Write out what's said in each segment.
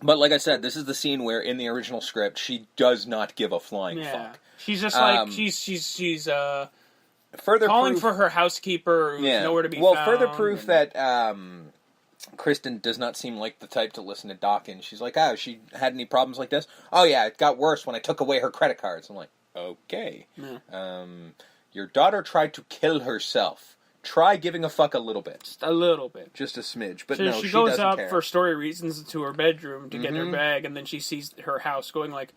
But like I said, this is the scene where in the original script she does not give a flying fuck. She's just like she's further calling proof, for her housekeeper who's nowhere to be found. Well, further proof that Kristen does not seem like the type to listen to Dawkins. She's like, she had any problems like this? Oh yeah, it got worse when I took away her credit cards. I'm like, okay. Yeah. Your daughter tried to kill herself. Try giving a fuck a little bit. Just a little bit. Just a smidge. But so no, she goes doesn't up care. for story reasons to her bedroom to get her bag, and then she sees her house going like,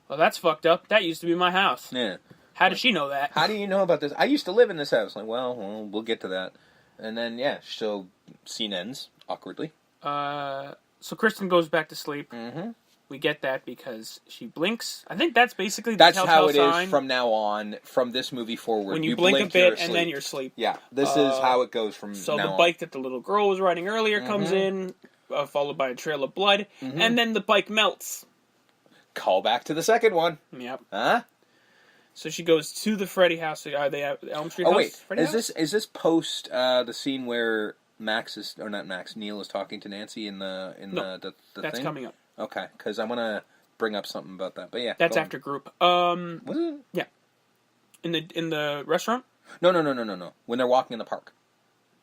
well, that's fucked up. That used to be my house. Yeah. How does she know that? How do you know about this? I used to live in this house. Like, well, we'll get to that. And then, so scene ends, awkwardly. So Kristen goes back to sleep. Mm-hmm. We get that because she blinks. I think that's basically the That's telltale how it sign. Is from now on, from this movie forward. When you blink a bit and then you're asleep. Yeah, this is how it goes from now on. So the bike that the little girl was riding earlier comes in, followed by a trail of blood, and then the bike melts. Call back to the second one. Yep. Huh? So she goes to the Freddy house. Are they at Elm Street house? Oh wait, Freddy house? Is this post the scene where Neil is talking to Nancy in the that's thing? coming up. Okay, because I want to bring up something about that. But yeah, that's after group. Was it? Yeah. In the restaurant? No. When they're walking in the park.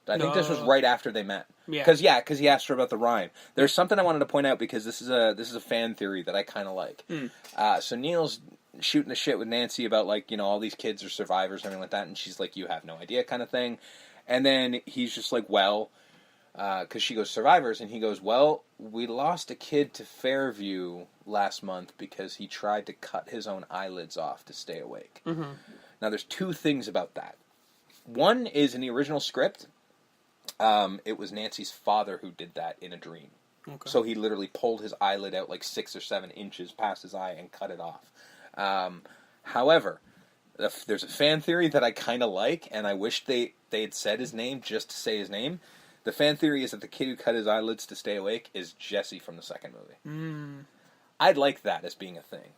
I think this was right after they met. Yeah. Because he asked her about the rhyme. There's something I wanted to point out because this is a fan theory that I kind of like. So Neil's shooting the shit with Nancy about all these kids are survivors and everything like that, and she's like, you have no idea, kind of thing. And then he's just like, well, because she goes, survivors, and he goes, well, we lost a kid to Fairview last month because he tried to cut his own eyelids off to stay awake. Mm-hmm. Now, there's two things about that. One is in the original script, it was Nancy's father who did that in a dream. Okay. So he literally pulled his eyelid out 6 or 7 inches past his eye and cut it off. However, there's a fan theory that I kind of like, and I wish they had said his name just to say his name. The fan theory is that the kid who cut his eyelids to stay awake is Jesse from the second movie. I'd like that as being a thing.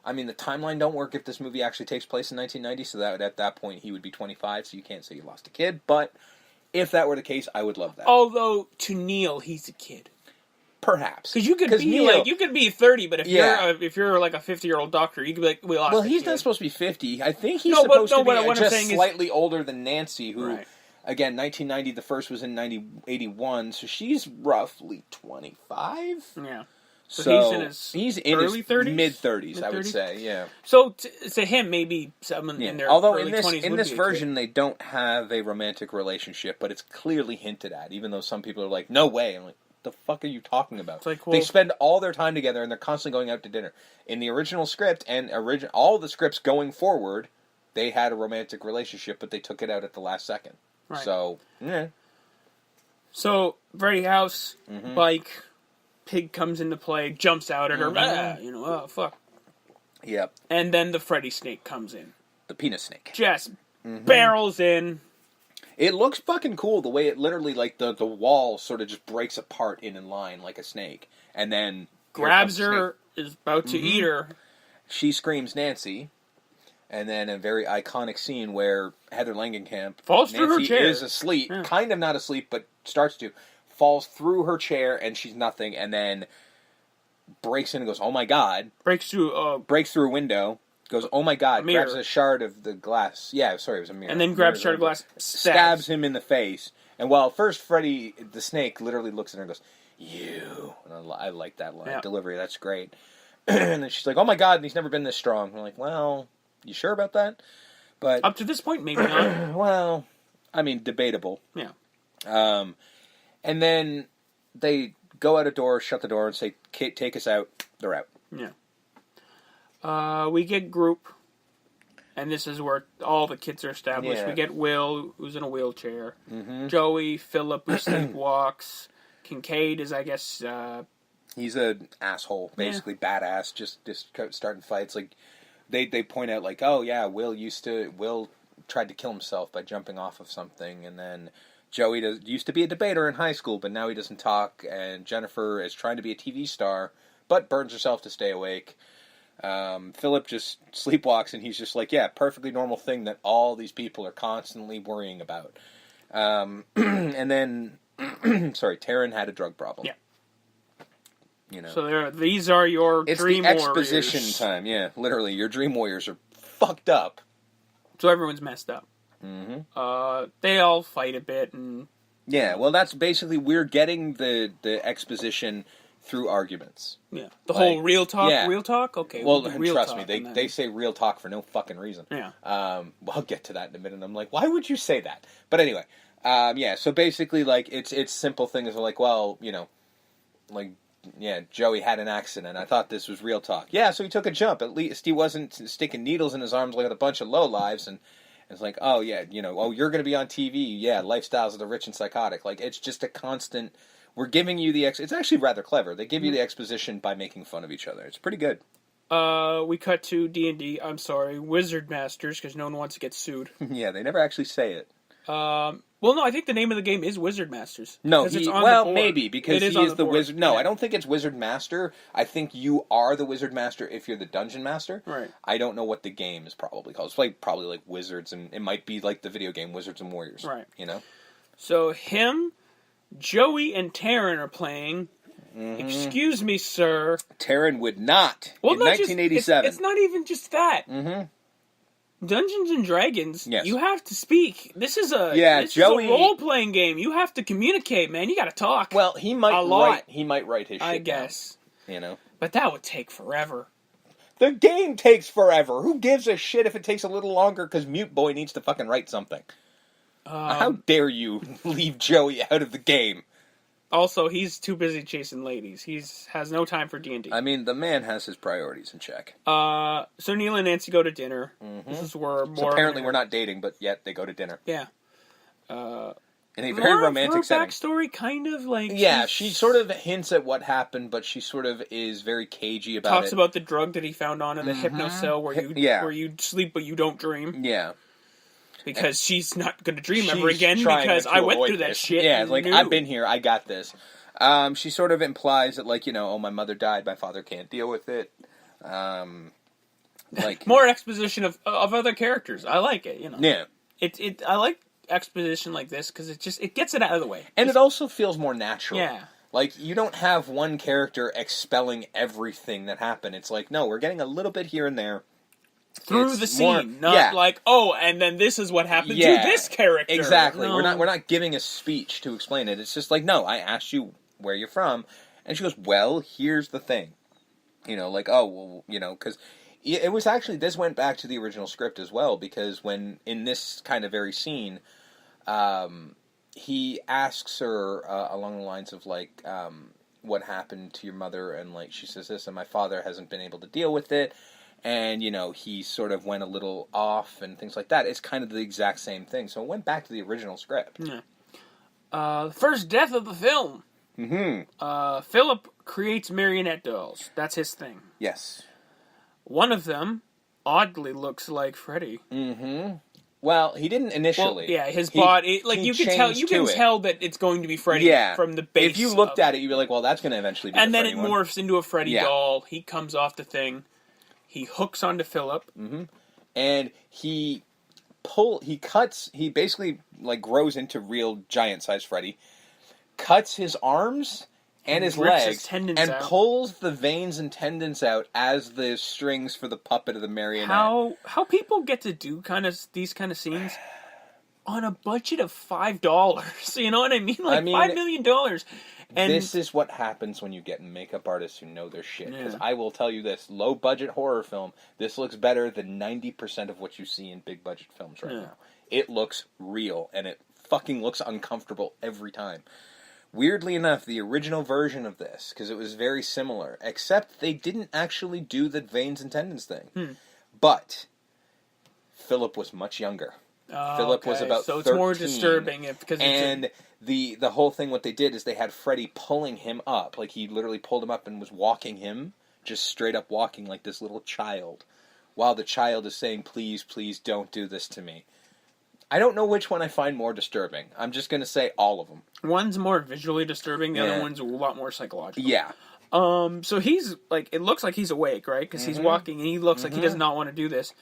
I mean, the timeline don't work if this movie actually takes place in 1990, so that at that point he would be 25, so you can't say you lost a kid, but if that were the case, I would love that. Although, to Neil, he's a kid. Perhaps. Because you could be Neil, you could be 30, but if you're like a 50-year-old doctor, you could be like, we lost. Well, he's not supposed to be 50. I think he's supposed to be just slightly older than Nancy, who, again, 1990. The first was in 81, so she's roughly 25. Yeah. So he's in his early 30s, mid-30s, I would say. Yeah. So to him, maybe someone in their early 20s. In this version, they don't have a romantic relationship, but it's clearly hinted at. Even though some people are like, "No way!" I'm like, the fuck are you talking about? They spend all their time together and they're constantly going out to dinner. In the original script and all the scripts going forward, they had a romantic relationship, but they took it out at the last second. Right. So, yeah. So, Freddy house, bike, pig comes into play, jumps out at her, oh, fuck. Yep. And then the Freddy snake comes in. The penis snake. Just barrels in. It looks fucking cool, the way it literally, the wall sort of just breaks apart in line like a snake. And then... grabs her, is about to eat her. She screams Nancy. And then a very iconic scene where Heather Langenkamp... falls through her chair. Is asleep, kind of not asleep, but starts to. Falls through her chair, and she's nothing, and then breaks in and goes, oh my god. Breaks through a window. Goes, oh my god, grabs a shard of the glass. Yeah, sorry, it was a mirror. And then grabs a shard of glass, stabs him in the face. And while first Freddy, the snake, literally looks at her and goes, you. And I like that line. Delivery, that's great. And then she's like, oh my god, and he's never been this strong. I'm like, well, you sure about that? But up to this point, maybe not. Well, I mean, debatable. Yeah. And then they go out a door, shut the door, and say, Kate, take us out. They're out. Yeah. We get group, and this is where all the kids are established. Yeah. We get Will, who's in a wheelchair. Mm-hmm. Joey, Philip, who sleepwalks. Kincaid is, I guess... he's an asshole, basically. Badass, just starting fights. Like, they point out, oh, yeah, Will tried to kill himself by jumping off of something, and then... Joey used to be a debater in high school, but now he doesn't talk, and Jennifer is trying to be a TV star, but burns herself to stay awake. Philip just sleepwalks, and he's just like, yeah, perfectly normal thing that all these people are constantly worrying about. And then, Taryn had a drug problem. Yeah. You know. So these are your dream warriors. It's the exposition time, yeah. Literally, your dream warriors are fucked up. So everyone's messed up. Mm-hmm. They all fight a bit, and... Yeah, well, that's basically... We're getting the exposition through arguments. Yeah. The whole real talk? Yeah. Real talk? Okay. Well, trust me, they say real talk for no fucking reason. Yeah. Well, I'll get to that in a minute. I'm like, why would you say that? But anyway, yeah, so basically, like, it's simple things like, well, you know, like... Yeah, Joey had an accident. I thought this was real talk. Yeah, so he took a jump. At least he wasn't sticking needles in his arms like a bunch of lowlives. And it's like, oh, yeah, you know, oh, you're going to be on TV. Yeah, lifestyles of the rich and psychotic. Like, it's just a constant... We're giving you the... It's actually rather clever. They give you the exposition by making fun of each other. It's pretty good. We cut to D&D. I'm sorry, Wizard Masters, because no one wants to get sued. Yeah, they never actually say it. Well, no, I think the name of the game is Wizard Masters. No, maybe, because he is the wizard. No, yeah. I don't think it's Wizard Master. I think you are the Wizard Master if you're the Dungeon Master. Right. I don't know what the game is probably called. It's like probably like Wizards, and it might be like the video game Wizards and Warriors. Right. You know? So him, Joey, and Taryn are playing. Mm-hmm. Excuse me, sir. Taryn would not. Well, in 1987. It's not even just that. Mm-hmm. Dungeons and Dragons, yes. You have to speak. This is a role-playing game. You have to communicate, man. You got to talk. Well, he might write his shit I guess. Down, you know? But that would take forever. The game takes forever. Who gives a shit if it takes a little longer because Mute Boy needs to fucking write something? How dare you leave Joey out of the game? Also, he's too busy chasing ladies. He has no time for D&D. I mean, the man has his priorities in check. So Neil and Nancy go to dinner. Mm-hmm. This is where more... So apparently we're not dating, but yet they go to dinner. Yeah. In a very romantic setting. Backstory, kind of like... Yeah, she sort of hints at what happened, but she sort of is very cagey about it. Talks about the drug that he found on in the hypnocell where you sleep but you don't dream. Yeah. Because she's not going to dream ever again because I went through that shit. Yeah, like, I've been here, I got this. She sort of implies that, like, you know, oh, my mother died, my father can't deal with it. Like more exposition of other characters. I like it, you know. Yeah. I like exposition like this because it gets it out of the way. And it also feels more natural. Yeah. Like, you don't have one character expelling everything that happened. It's like, no, we're getting a little bit here and there. Through the scene, not like, oh, and then this is what happened to this character. Exactly. No. We're not giving a speech to explain it. It's just like, no, I asked you where you're from, and she goes, well, here's the thing. You know, like, oh, well, you know, because it was actually, this went back to the original script as well, because when, in this kind of very scene, he asks her along the lines of, like, what happened to your mother, and, like, she says this, and my father hasn't been able to deal with it. And, you know, he sort of went a little off and things like that. It's kind of the exact same thing. So it went back to the original script. Yeah. The first death of the film. Mm-hmm. Philip creates marionette dolls. That's his thing. Yes. One of them oddly looks like Freddy. Mm-hmm. Well, he didn't initially. Well, yeah, his body, like, you can tell that it's going to be Freddy from the base. If you looked at it, you'd be like, well, that's going to eventually be and the then Freddy it morphs into a Freddy doll. He comes off the thing. He hooks onto Philip. Mm-hmm. And he basically, like, grows into real giant-sized Freddy, cuts his arms and his legs, and pulls the veins and tendons out as the strings for the puppet of the marionette. How people get to do these kind of scenes on a budget of $5, you know what I mean? Like, $5 million. And this is what happens when you get makeup artists who know their shit. Because I will tell you this, low-budget horror film, this looks better than 90% of what you see in big-budget films right now. It looks real, and it fucking looks uncomfortable every time. Weirdly enough, the original version of this, because it was very similar, except they didn't actually do the veins and tendons thing. But Philip was much younger. Philip was about 13. So it's more disturbing the whole thing, what they did is they had Freddy pulling him up. Like, he literally pulled him up and was walking him, just straight up walking like this little child, while the child is saying, please, please don't do this to me. I don't know which one I find more disturbing. I'm just going to say all of them. One's more visually disturbing, the other one's a lot more psychological. Yeah. So he's, like, it looks like he's awake, right? Because he's walking and he looks like he does not want to do this.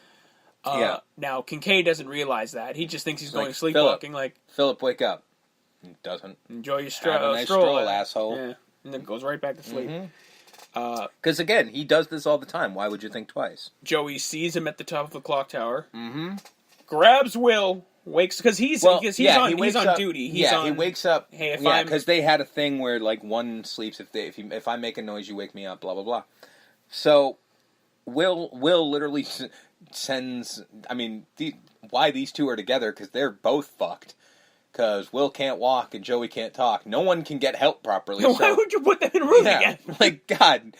Now, Kincaid doesn't realize that. He just thinks he's going sleepwalking. Philip, wake up. He doesn't. Enjoy your Have a nice stroll, asshole. Yeah. And then goes right back to sleep. Because, again, he does this all the time. Why would you think twice? Joey sees him at the top of the clock tower. Mm-hmm. Grabs Will. Wakes... Because he's on duty. He wakes up. Hey, because they had a thing where, like, one sleeps if I make a noise, you wake me up, blah, blah, blah. So, Will literally sends... I mean, why these two are together, because they're both fucked. Because Will can't walk and Joey can't talk. No one can get help properly. Why would you put them in a room again? Like, God,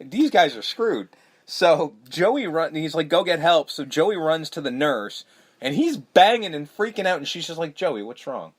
these guys are screwed. So he's like, go get help. So Joey runs to the nurse, and he's banging and freaking out, and she's just like, Joey, what's wrong?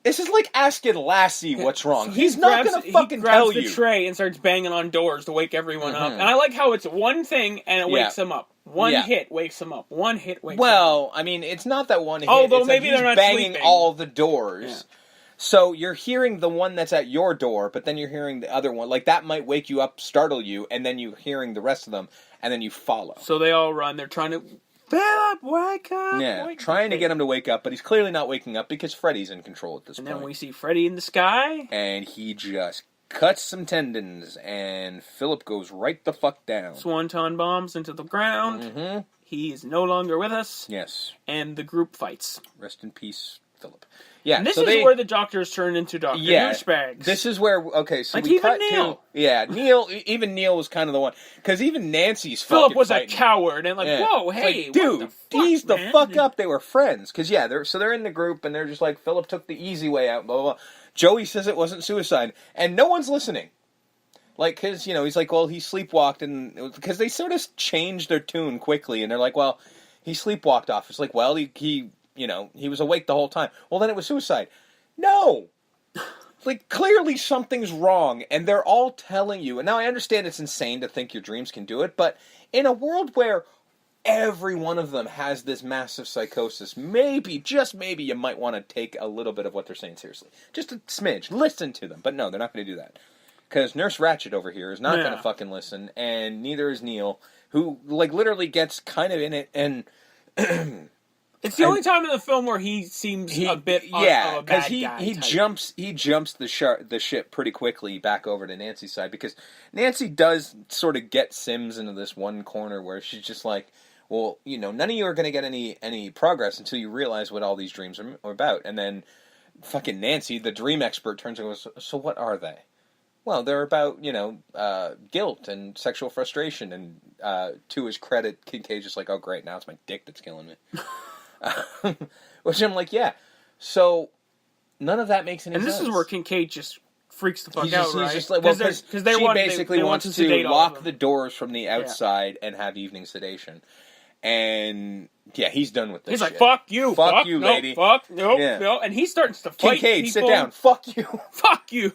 This is like asking Lassie what's wrong. He's not going to fucking tell you. He grabs the tray and starts banging on doors to wake everyone up. And I like how it's one thing and it wakes them up. One hit wakes them up. One hit wakes them up. Well, I mean, it's not that one hit. Although it's maybe like they're not banging sleeping. all the doors. Yeah. So you're hearing the one that's at your door, but then you're hearing the other one. Like, that might wake you up, startle you, and then you're hearing the rest of them, and then you follow. So they all run. They're trying to... Philip, wake up! Yeah, trying to get him to wake up, but he's clearly not waking up because Freddy's in control at this point. And then we see Freddy in the sky. And he just cuts some tendons, and Philip goes right the fuck down. Swanton bombs into the ground. Mm-hmm. He is no longer with us. Yes. And the group fights. Rest in peace, Philip. Yeah, and this is where the doctors turn into Dr. Douchebags. This is where, okay, so like we even cut Neil. Even Neil was kind of the one, because even Nancy's Philip was fighting. a coward, and whoa, hey, like, dude, what the fuck, ease the man? fuck up. They were friends, because they're in the group, and they're just like, Philip took the easy way out, blah, blah, blah. Joey says it wasn't suicide, and no one's listening. Like, because, he's like, well, he sleepwalked, and because they sort of changed their tune quickly, and they're like, well, he sleepwalked off. It's like, well, he was awake the whole time. Well, then it was suicide. No! Like, clearly something's wrong, and they're all telling you. And now I understand it's insane to think your dreams can do it, but in a world where every one of them has this massive psychosis, maybe, just maybe, you might want to take a little bit of what they're saying seriously. Just a smidge. Listen to them. But no, they're not going to do that. Because Nurse Ratched over here is not going to fucking listen, and neither is Neil, who, like, literally gets kind of in it, and... It's the only time in the film where he seems a bit of a bad guy. He jumps the ship pretty quickly back over to Nancy's side, because Nancy does sort of get Sims into this one corner where she's just like, well, none of you are going to get any progress until you realize what all these dreams are about. And then fucking Nancy, the dream expert, turns and goes, so what are they? Well, they're about, guilt and sexual frustration. And to his credit, Kincaid's just like, oh, great, now it's my dick that's killing me. Which I'm like, yeah. So none of that makes any sense. And this is where Kincaid just freaks the fuck out, right? He's just like, well, because she basically wants to lock the doors from the outside and have evening sedation. And yeah, he's done with this. He's like, shit. Fuck you, lady. No, and he starts to fight. Kincaid, people. sit down. Fuck you. Fuck you.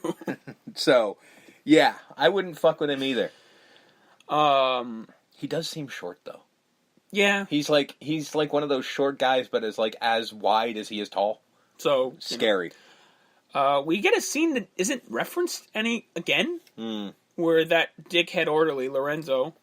So, yeah, I wouldn't fuck with him either. He does seem short though. Yeah. He's like one of those short guys, but is like as wide as he is tall. So scary. We get a scene that isn't referenced where that dickhead orderly Lorenzo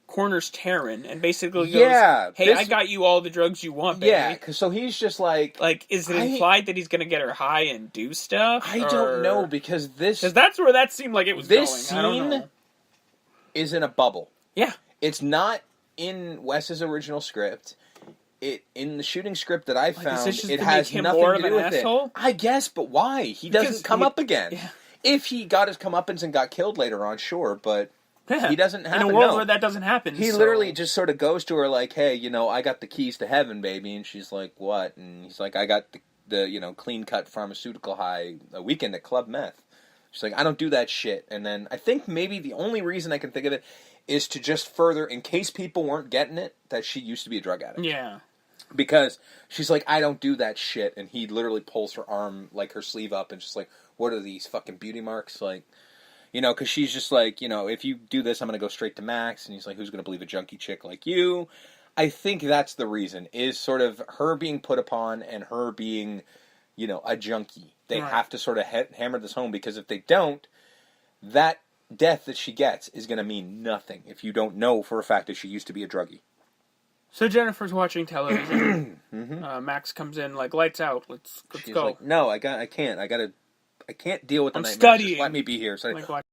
corners Taryn and basically goes, "Hey, I got you all the drugs you want, baby." Yeah, so he's just like, is it implied that he's going to get her high and do stuff? I don't know, because that's where that seemed like it was this going. I don't know. Scene is in a bubble. Yeah, it's not in Wes's original script. In the shooting script that I found, it has nothing to do with it. I guess, but why? He doesn't come up again. Yeah. If he got his comeuppance and got killed later on, sure, but he doesn't happen. In a world where that doesn't happen. He literally just sort of goes to her like, hey, I got the keys to heaven, baby. And she's like, what? And he's like, I got the clean-cut pharmaceutical high a weekend at Club Meth. She's like, I don't do that shit. And then I think maybe the only reason I can think of it is to just further, in case people weren't getting it, that she used to be a drug addict. Yeah. Because she's like, I don't do that shit. And he literally pulls her arm, like her sleeve up, and just like, what are these fucking beauty marks? Like, because she's just like, if you do this, I'm going to go straight to Max. And he's like, who's going to believe a junkie chick like you? I think that's the reason, is sort of her being put upon and her being, a junkie. They have to sort of hammer this home, because if they don't, that death that she gets is going to mean nothing if you don't know for a fact that she used to be a druggie. So Jennifer's watching television. Max comes in like, lights out. Let's She's go. Like, no, I can't deal with the nightmare. studying. Just let me be here. So, like,